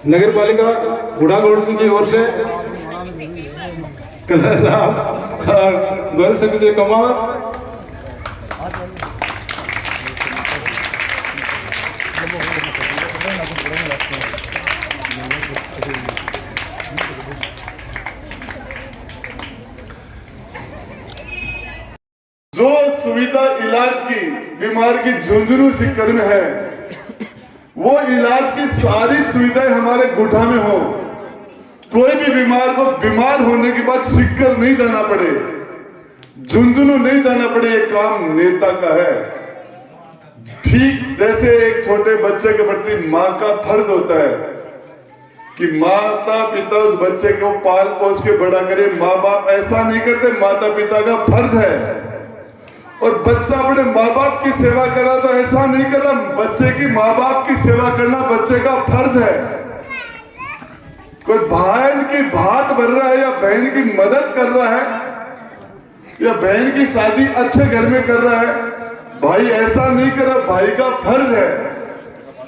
नगर पालिका बुढ़ागोड़ की ओर से कलर साहब गोयल संजय कमावत जो सुविधा इलाज की बीमार की झुंझुनू सिक्कर में है, वो इलाज की सारी सुविधाएं हमारे गुठा में हो। कोई भी बीमार को बीमार होने के बाद सिक्कर नहीं जाना पड़े, झुंझुनू नहीं जाना पड़े, ये काम नेता का है। ठीक जैसे एक छोटे बच्चे के प्रति माँ का फर्ज होता है कि माता पिता उस बच्चे को पाल पोस के बड़ा करे, माँ बाप ऐसा नहीं करते, माता पिता का फर्ज है। और बच्चा अपने माँ बाप की सेवा कर रहा तो ऐसा नहीं कर रहा, बच्चे की माँ बाप की सेवा करना बच्चे का फर्ज है। कोई बहन की भात भर रहा है या बहन की मदद कर रहा है या बहन की शादी अच्छे घर में कर रहा है, भाई ऐसा नहीं कर रहा, भाई का फर्ज है।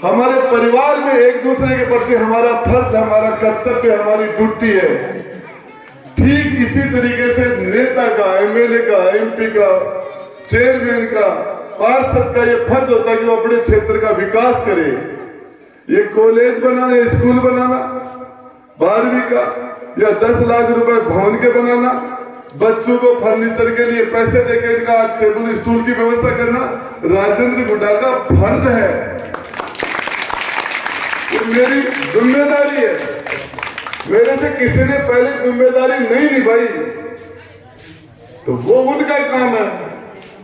हमारे परिवार में एक दूसरे के प्रति हमारा फर्ज, हमारा कर्तव्य, हमारी ड्यूटी है। ठीक इसी तरीके से नेता का, एमएलए का, एमपी का, चेयरमैन का, पार्षद का ये फर्ज होता है कि वो अपने क्षेत्र का विकास करे। ये कॉलेज बनाना, स्कूल बनाना 12वीं का या 10 लाख रुपए भवन के बनाना, बच्चों को फर्नीचर के लिए पैसे देकर इनका टेबल स्टूल की व्यवस्था करना राजेंद्र गुड्डा का फर्ज है। ये मेरी जिम्मेदारी है। मेरे से किसी ने पहले जिम्मेदारी नहीं निभाई तो वो उनका काम है,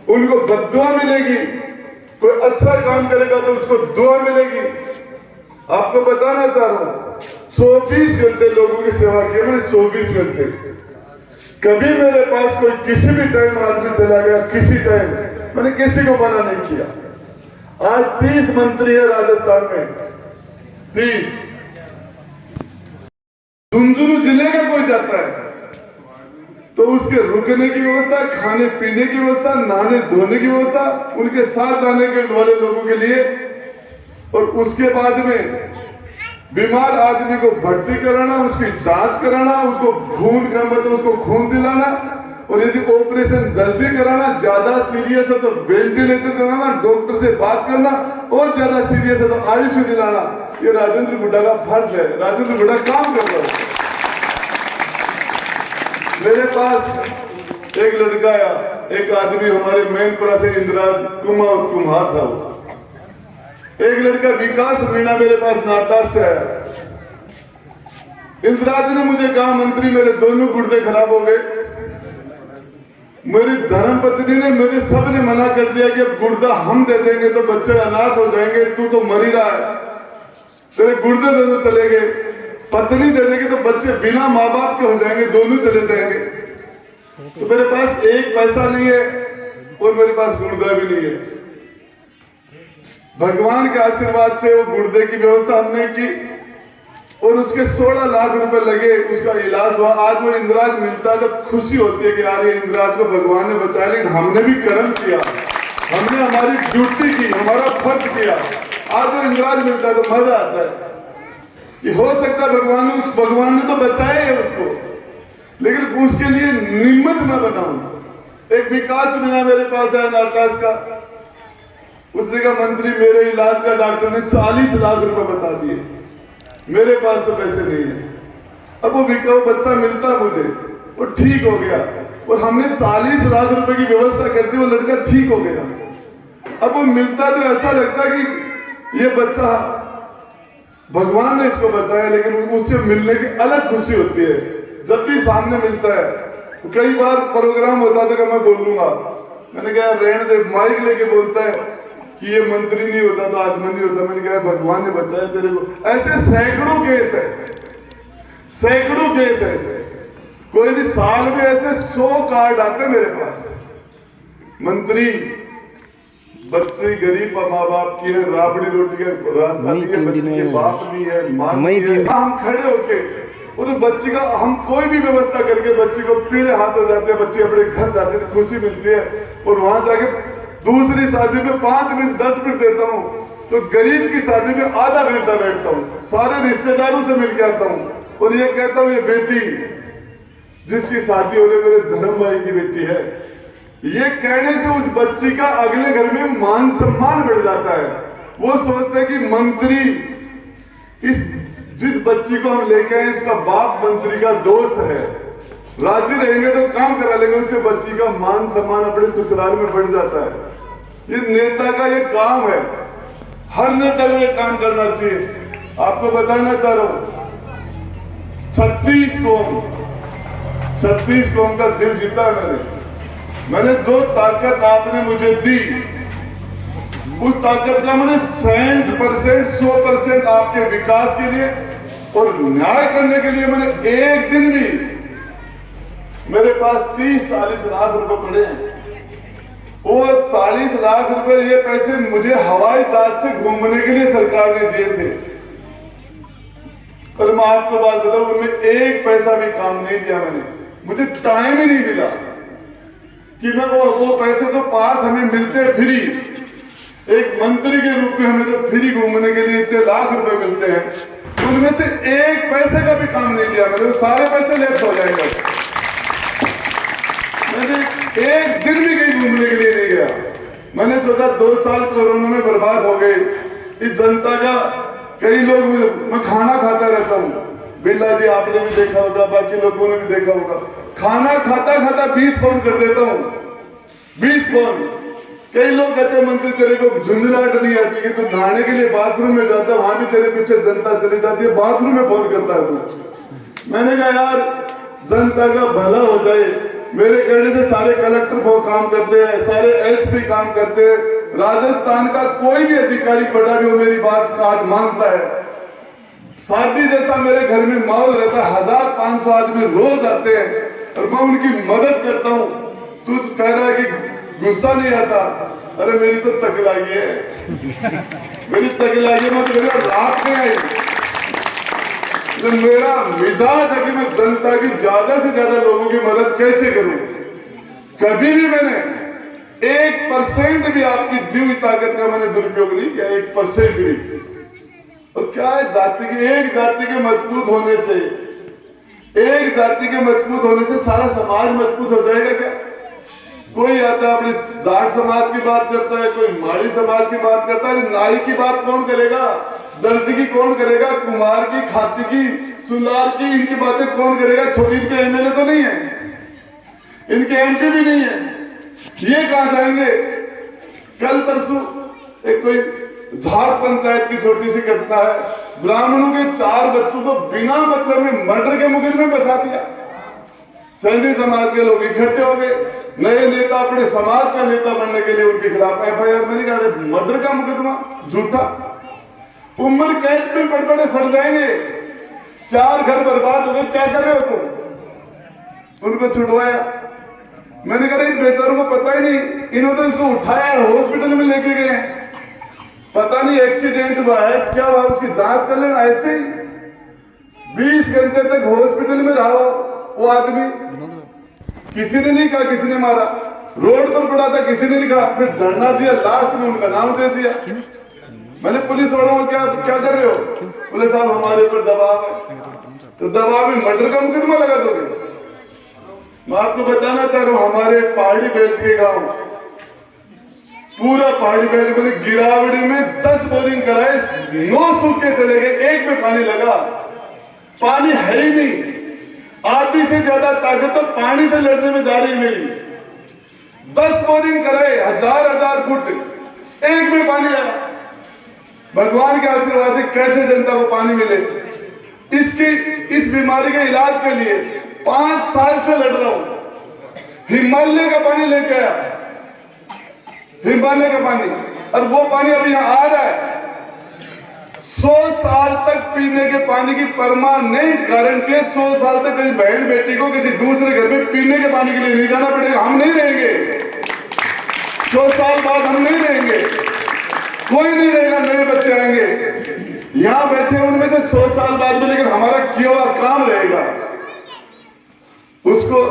उनको बद्दुआ मिलेगी। कोई अच्छा काम करेगा तो उसको दुआ मिलेगी। आपको बताना चाह रहा हूं, 24 घंटे लोगों की सेवा की मैंने, 24 घंटे। कभी मेरे पास कोई किसी भी टाइम आदमी चला गया, किसी टाइम मैंने किसी को मना नहीं किया। आज 30 मंत्री है राजस्थान में, 30। झुंझुनू जिले का कोई जाता है तो उसके रुकने की व्यवस्था, खाने पीने की व्यवस्था, नहाने धोने की व्यवस्था उनके साथ जाने के वाले लोगों के लिए। और उसके बाद में बीमार आदमी को भर्ती कराना, उसकी जांच कराना, उसको खून का मतलब उसको खून दिलाना, और यदि ऑपरेशन जल्दी कराना, ज्यादा सीरियस है तो वेंटिलेटर कराना, डॉक्टर से बात करना, और ज्यादा सीरियस है तो आयुष दिलाना, ये राजेंद्र गुड्डा का फर्ज है। राजेंद्र गुड्डा काम कर रहा है। मेरे पास एक लड़का आया, एक आदमी हमारे मैनपुरा से इंद्राज कुम्हार था। एक लड़का विकास मीणा मेरे पास नाटा से आया। इंद्राज ने मुझे कहा, मंत्री मेरे दोनों गुर्दे खराब हो गए, मेरी धर्मपत्नी ने, मेरे सब ने मना कर दिया कि अब गुर्दा हम दे देंगे तो बच्चे अनाथ हो जाएंगे, तू तो मर ही रहा है, तेरे गुर्दे दोनों चले गए। पत्नी दे देगी तो बच्चे बिना माँ बाप के हो जाएंगे, दोनों चले जाएंगे। तो मेरे पास एक पैसा नहीं है और मेरे पास गुर्दा भी नहीं है। भगवान के आशीर्वाद से वो गुर्दे की व्यवस्था हमने की और उसके 16 लाख रुपए लगे, उसका इलाज हुआ। आज वो इंद्राज मिलता है तो खुशी होती है कि यार ये इंद्राज को भगवान ने बचाया, लेकिन हमने भी कर्म किया, हमने हमारी ड्यूटी की, हमारा फर्ज किया। आज वो इंद्राज मिलता है तो मजा आता है कि हो सकता है भगवान ने तो बचाया है उसको, लेकिन उसके लिए निमित्त मैं बनाऊं। एक विकास मीणा मेरे पास है नाटास का, उसने कहा मंत्री मेरे इलाज का डॉक्टर ने 40 लाख रुपए बता दिए, मेरे पास तो पैसे नहीं है। अब वो बच्चा मिलता मुझे, वो ठीक हो गया और हमने 40 लाख रुपए की व्यवस्था कर दी, वो लड़का ठीक हो गया। अब वो मिलता तो ऐसा लगता कि ये बच्चा भगवान ने इसको बचाया, लेकिन उससे मिलने की अलग खुशी होती है जब भी सामने मिलता है। तो कई बार प्रोग्राम होता था कि मैं बोलूंगा, मैंने कहा रहने दे, माइक लेके बोलता है कि ये मंत्री नहीं होता तो आज मैं नहीं होता। मैंने कहा भगवान ने बचाया तेरे को। ऐसे सैकड़ों केस है, सैकड़ों केस ऐसे, कोई भी साल में ऐसे 100 कार्ड आते मेरे पास। मंत्री बच्चे गरीब माँ बाप की है, राबड़ी रोटी का रास्ता नहीं है, बच्चे के बाप नहीं है, माँ नहीं है। हम खड़े होके उस बच्चे का, हम कोई भी व्यवस्था करके बच्चे को पीले हाथ हो जाते हैं, बच्चे अपने घर जाते हैं, खुशी मिलती है। और वहां जाके दूसरी शादी में 5 मिनट 10 मिनट देता हूँ तो गरीब की शादी में आधा घंटा बैठता हूँ, सारे रिश्तेदारों से मिल के आता हूँ और ये कहता हूँ ये बेटी जिसकी शादी हो रही मेरे धर्म भाई की बेटी है, ये कहने से उस बच्ची का अगले घर में मान सम्मान बढ़ जाता है। वो सोचते हैं कि मंत्री जिस बच्ची को हम लेके आए इसका बाप मंत्री का दोस्त है, राजी रहेंगे तो काम करा लेंगे, उससे बच्ची का मान सम्मान अपने ससुराल में बढ़ जाता है। ये नेता का ये काम है, हर नेता को ये काम करना चाहिए। आपको बताना चाह रहा हूं 36 कौम का दिल जीता है मैंने जो ताकत आपने मुझे दी उस ताकत का मैंने 100% आपके विकास के लिए और न्याय करने के लिए मैंने एक दिन भी, मेरे पास 30-40 लाख रुपए पड़े हैं, वो 40 लाख रुपए ये पैसे मुझे हवाई जहाज से घूमने के लिए सरकार ने दिए थे। पर मैं आपको बात बताऊं उनमें एक पैसा भी काम नहीं दिया मैंने, मुझे टाइम ही नहीं मिला कि मैं वो पैसे तो पास हमें मिलते फ्री, एक मंत्री के रूप में हमें तो फ्री घूमने के लिए इतने लाख रुपए मिलते हैं, उनमें से एक पैसे का भी काम नहीं दिया मैंने, वो सारे पैसे लेफ्ट हो जाएंगे। मैंने एक दिन भी कहीं घूमने के लिए नहीं गया। मैंने सोचा 2 साल कोरोना में बर्बाद हो गए, इस जनता का कई लोग, मैं खाना खाता रहता हूँ, बिरला जी आपने भी देखा होगा, बाकी लोगों ने भी देखा होगा, खाना खाता खाता 20 फोन कर देता हूँ, 20 फोन। कई लोग कहते हैं मंत्री तेरे को झुंझलाहट नहीं आती कि तू नहाने के लिए बाथरूम में जाता है, वहां भी तेरे पीछे जनता चली जाती है, बाथरूम में फोन करता है तू। मैंने कहा यार जनता का भला हो जाए, मेरे कहने से सारे कलेक्टर वो काम करते हैं, सारे एसपी काम करते हैं, राजस्थान का कोई भी अधिकारी बड़ा भी हो मेरी बात का आज मानता है। शादी जैसा मेरे घर में माहौल रहता है, 1500 आदमी रोज आते हैं और मैं उनकी मदद करता हूँ। तू कह रहा है कि गुस्सा नहीं आता, अरे मेरी तो तकलागी है, मेरी तकलागी मत करो, रात में आई। तो मेरा मिजाज है कि मैं जनता की ज्यादा से ज्यादा लोगों की मदद कैसे करूं। कभी भी मैंने 1% भी आपकी दी हुई ताकत का मैंने दुरुपयोग नहीं किया, 1% भी। और क्या है एक जाति के मजबूत होने से, एक जाति के मजबूत होने से सारा समाज मजबूत हो जाएगा क्या? कोई आता है अपने जाट समाज की बात करता है, कोई माड़ी समाज की बात करता है, नाई की बात कौन करेगा, दर्जी की कौन करेगा, कुमार की, खाती की, सुनार की, इनकी बातें कौन करेगा? इनके एमएलए तो नहीं है, इनके एमपी भी नहीं है, ये कहां जाएंगे? कल परसों एक कोई झाट पंचायत की छोटी सी घटना है, ब्राह्मणों के 4 बच्चों को बिना मतलब में मर्डर के मुकदमे में फंसा दिया। सैंधी समाज के लोग इकट्ठे हो गए, नए नेता अपने समाज का नेता बनने के लिए उनके खिलाफ एफआईआर। मैंने कहा मर्डर का मुकदमा झूठा, उम्र कैद में पड़े सड़ जाएंगे, 4 घर बर्बाद हो गए, क्या कर रहे हो तुम? उनको छुड़वाया। मैंने कहा इन बेचारों को पता ही नहीं, इन्होंने उसको उठाया हॉस्पिटल में लेके गए, पता नहीं एक्सीडेंट हुआ है क्या हुआ, उसकी जांच कर लेना। ऐसे ही 20 घंटे तक हॉस्पिटल में रहा वो आदमी, किसी ने नहीं कहा किसी ने मारा, रोड पर पड़ा था किसी ने नहीं कहा, फिर धरना दिया, लास्ट में उनका नाम दे दिया। मैंने पुलिस वालों को क्या कर रहे हो? बोले साहब हमारे ऊपर दबाव है। तो दबाव में मर्डर का मुकदमा लगा दोगे? मैं आपको बताना चाह रहा हूं, हमारे पहाड़ी बेल्ट के गांव, पूरा पहाड़ी बेल्ट में गिरावड़ी में 10 बोरिंग कराए, 9 सूखे चले गए, एक में पानी लगा, पानी है ही नहीं। आधी से ज्यादा ताकत तो पानी से लड़ने में जा रही मेरी। 10 बोरिंग कराए, 1000 फुट, एक में पानी आया। भगवान के आशीर्वाद से कैसे जनता को पानी मिले? इस बीमारी के इलाज के लिए 5 साल से लड़ रहा हूं। हिमालय का पानी लेके आया, हिमालय का पानी, और वो पानी अभी यहां आ रहा है। 100 साल तक पीने के पानी की परमानेंट गारंटी है। 100 साल तक किसी बहन बेटी को किसी दूसरे घर में पीने के पानी के लिए नहीं जाना पड़ेगा। हम नहीं रहेंगे, 100 साल बाद हम नहीं रहेंगे, कोई नहीं रहेगा, नए बच्चे आएंगे यहां बैठे उनमें से 100 साल बाद भी, लेकिन हमारा किया हुआ काम रहेगा। उसको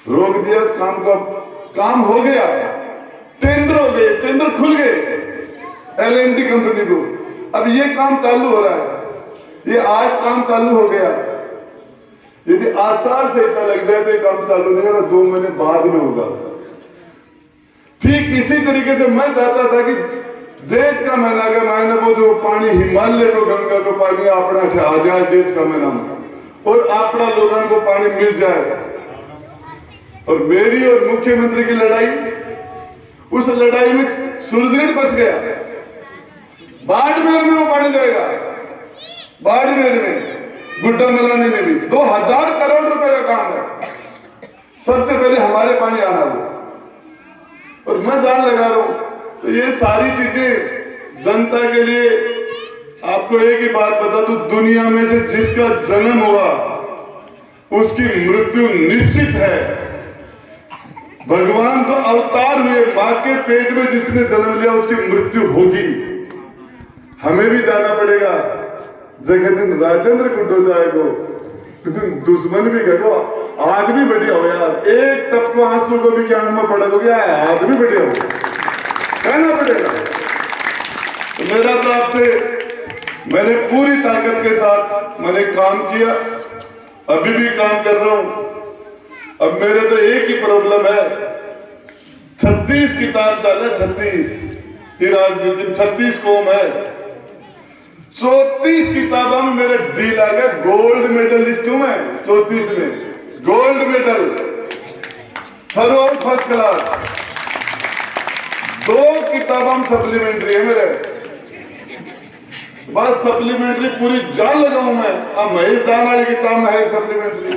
रोक दिया, उस काम का काम हो गया, टेंडर हो गए, टेंडर खुल गए, LNT कंपनी को। अब ये काम चालू हो रहा है, ये आज काम चालू हो गया। यदि आचार संहिता लग जाए तो ये काम चालू नहीं होगा, 2 महीने बाद में होगा। ठीक इसी तरीके से मैं चाहता था कि जेठ का महीना के महीने वो जो पानी हिमालय को गंगा को पानी अपना आ जाए जेठ का महीना में, और अपना लोगों को पानी मिल जाए। और मेरी और मुख्यमंत्री की लड़ाई, उस लड़ाई में सूरजगढ़ फंस गया। बाड़मेर में वो पानी जाएगा, बाड़मेर में, गुड्डा मलाने में भी 2000 करोड़ रुपए का काम है। सबसे पहले हमारे पानी आना वो, और मैं जान लगा रहा हूं। तो ये सारी चीजें जनता के लिए, आपको एक ही बात बता दूं, दुनिया में से जिसका जन्म हुआ उसकी मृत्यु निश्चित है। भगवान तो अवतार हुए, मां के पेट में जिसने जन्म लिया उसकी मृत्यु होगी। हमें भी जाना पड़ेगा। जगह दिन राजेंद्र कुंडोचाय को दुश्मन भी करो, आदमी बढ़िया हो यार, एक टपको आंसू को भी क्या आंख में पड़ा हो गया, आदमी बढ़िया हो, कहना पड़ेगा। तो मेरा तो आपसे, मैंने पूरी ताकत के साथ मैंने काम किया, अभी भी काम कर रहा हूं। अब मेरे तो एक ही प्रॉब्लम है, 36 किताब चल रहा, 36 की राजनीति, 36 कौम है, 34 किताबों में मेरे डील आ गया, गोल्ड मेडलिस्ट हूं मैं 34 में, gold medal, third first class. 2 किताबों में सप्लीमेंट्री है मेरे, बस सप्लीमेंट्री पूरी जान लगाऊं मैं। अब महेश दान वाली किताब में है सप्लीमेंट्री।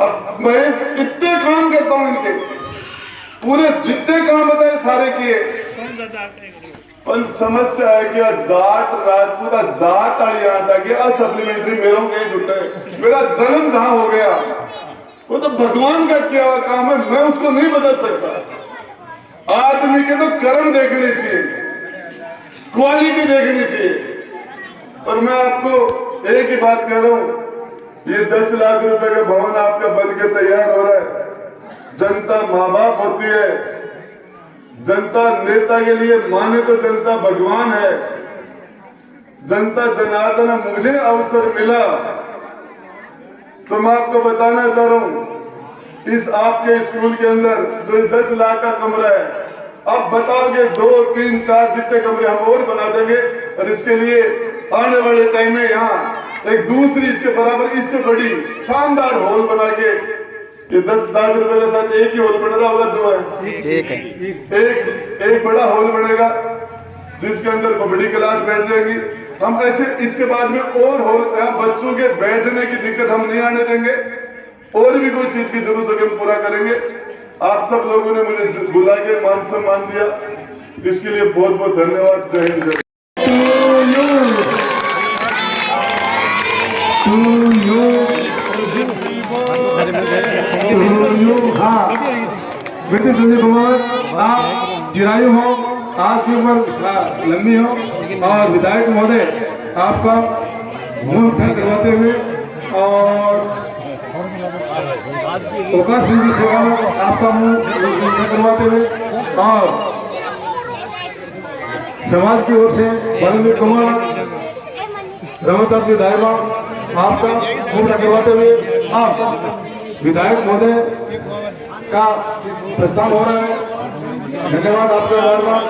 अब महेश इतने काम करता हूं इनके, पूरे जितने काम बताए सारे किए, पर समस्या है कि जाट राजपूत जाट वाली आटा की सप्लीमेंट्री मेरे कहीं जुटे। मेरा जन्म जहां हो गया वो तो भगवान का किया हुआ काम है, मैं उसको नहीं बदल सकता। आदमी के तो कर्म देखने चाहिए, क्वालिटी देखनी चाहिए। और मैं आपको एक ही बात कह रहा हूं, ये 10 लाख रुपए का भवन आपका बन के तैयार हो रहा है। जनता माँ बाप होती है, जनता नेता के लिए माने तो जनता भगवान है। जनता जनार्दन, मुझे अवसर मिला तो मैं आपको बताना चाह रहा हूं, इस आपके स्कूल के अंदर जो 10 लाख का कमरा है, अब बताओगे 2, 3, 4 जितने कमरे हम और बना देंगे। और इसके लिए आने वाले टाइम में यहाँ एक दूसरी इसके बराबर इससे बड़ी शानदार हॉल बना के, ये 10 लाख रुपए के साथ एक ही हॉल बन रहा होगा, 2 है, एक है, एक बड़ा हॉल बनेगा जिसके अंदर बड़ी क्लास बैठ जाएगी। हम ऐसे इसके बाद में और हॉल, बच्चों के बैठने की दिक्कत हम नहीं आने देंगे, और भी कोई चीज की जरूरत होगी हम पूरा करेंगे। आप सब लोगों ने मुझे बुला के मान सम्मान दिया, इसके लिए बहुत बहुत धन्यवाद। जय हिंद, जय। हाँ बेटे संजय कुमार, आप चिरायु हो, आपकी उम्र लंबी हो, और विधायक महोदय आपका मुंह उद्धार करवाते हुए और प्रकाश सिंह जी सेवा में आपका मुंह उद्धार करवाते हुए और समाज की ओर से वाल्मीकि कुमार रमताज जी दायमा आपका मुंह करवाते हुए आप विधायक महोदय का प्रस्थान हो रहा है। धन्यवाद आपका बार बार।